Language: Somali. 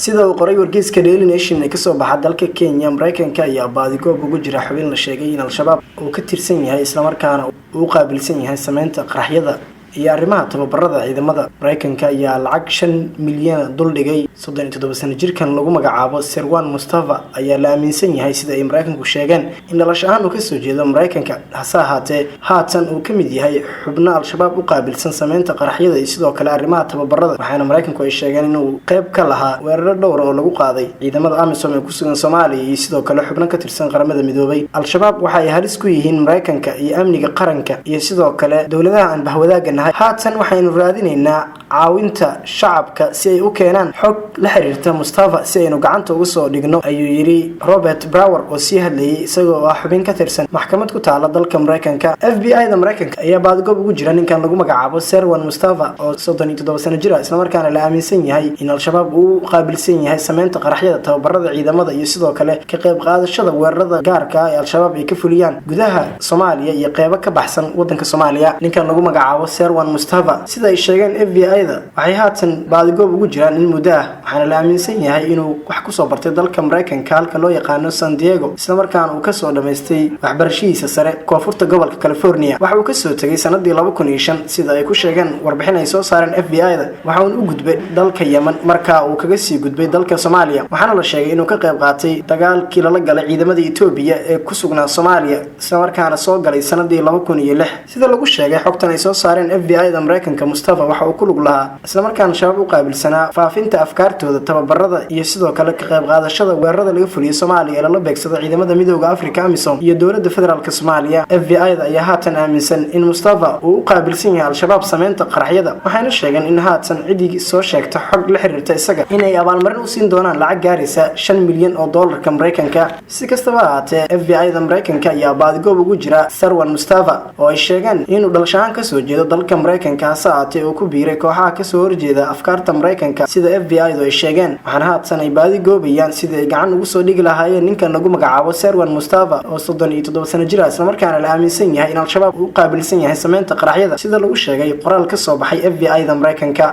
sida uu qoray wargeyska Daily Nation ee kasoo baxa dalka Kenya. Mareykanka ayaa baadigoob ugu jira xubin la sheegay in al-shabaab uu ka tirsan yahay isla markaana uu qaabilsan yahay sameynta qaraxyada iyo arrimaha tababarada ciidamada. Mareykanka ayaa lacag 5 milyan dul dhigay 37 sano jirkan lagu magacaabo Sirwan Mustafa ayaa la aaminsan yahay sida ay Mareykanku sheegeen in dhalashahan uu ka soo jeedo Mareykanka, hase ahaatee haatan uu ka mid yahay xubno al-shabaab u qaabilsan sameynta qaraxyada iyo sidoo kale arrimaha tababarada. Waxaana Mareykanku ay sheegeen inuu qayb ka lahaa weeraro dhowr oo lagu qaaday ciidamada AMISOM ee ku sugan Soomaaliya iyo sidoo kale xubno ka tirsan qaramada midoobay. Al-shabaab waxa ay halis ku yihiin Mareykanka iyo amniga qaranka iyo sidoo kale dawladaha aan bahwadaaga haatan waxaynu raadinaynaa caawinta shacabka si ay u keenaan xog la xiriirta Mustafa si aynu gacanta uga soo dhigno, ayuu yiri Robert Brower oo sii hadlayay isagoo ah xubin ka tirsan maxkamad ku taala dalka Mareykanka. FBI-da Mareykanka ayaa baadigoob ugu jira ninkan lagu magacaabo Sirwan Mustafa oo 37 sano jir ah isla markaana la aaminsan yahay in al-shabaab uu qaabilsan yahay sameynta qaraxyada, tababarada ciidamada iyo sidoo kale ka qayb qaadashada weerarada gaarka ah ee al-shabaab ay ka fuliyaan gudaha Soomaaliya iyo qaybo ka baxsan wadanka Soomaaliya. Ninkan lagu magacaabo Sirwan Mustafa sida ay sheegeen FBI-da waxay haatan baadigoob ugu jiraan in muddo ah, waxaana la aaminsan yahay inuu wax ku soo bartay dalka Mareykanka halka loo yaqaano San Diego isla markaana uu ka soo dhameystay waxbarashadiisa sare koonfurta gobolka California. Waxa uu ka soo tagay sanadii 2005 sida ay ku sheegeen warbixin ay soo saareen FBI-da. Waxa uu u gudbay dalka Yemen marka uu kaga sii gudbay dalka Soomaaliya, waxaana la sheegay inuu ka qayb qaatay dagaalkii la galay ciidamada Itoobiya ee ku sugnaa Soomaaliya isla markaana soo galay sanadii 2006 sida lagu sheegay xogtan ay soo saareen FBI-da Mareykanka. Mustafa waxa uu ku lug lahaa isla markaana shabaab u qaabilsanaa faafinta afkaartooda, tababarada iyo sidoo kale ka qayb qaadashada weerarada laga fuliyay Soomaaliya ee la beegsada ciidamada midowga Afrika AMISOM iyo dawladda federaalka Soomaaliya. FBI-da ayaa haatan aaminsan in Mustafa uu u qaabilsan yahay al-shabaab sameynta qaraxyada, waxayna sheegeen in haatan cidii soo sheegta xog la xiriirta isaga inay abaalmarin u siin doonaan lacag gaaraysa 5 milyan oo doolarka Mareykanka. Si kastaba ha ahaatee FBI-da Mareykanka ayaa baadigoob ugu jira Sirwan Mustafa oo ay sheegeen inuu dhalashahan ka soo jeedo dalka Mareykanka, hase ahaatee uu ku biiray kooxaha ka soo horjeeda afkaarta Mareykanka sida FBI-du ay sheegeen. Waxaana haatan ay baadigoobayaan sidii ay gacan ugu soo dhigi lahaayeen ninkan lagu magacaabo Sirwan Mustafa oo 37 sano jir ah isla markaana la aaminsan yahay in al-shabaab uu qaabilsan yahay sameynta qaraxyada sida lagu sheegay qoraal ka soo baxay FBI-da Mareykanka.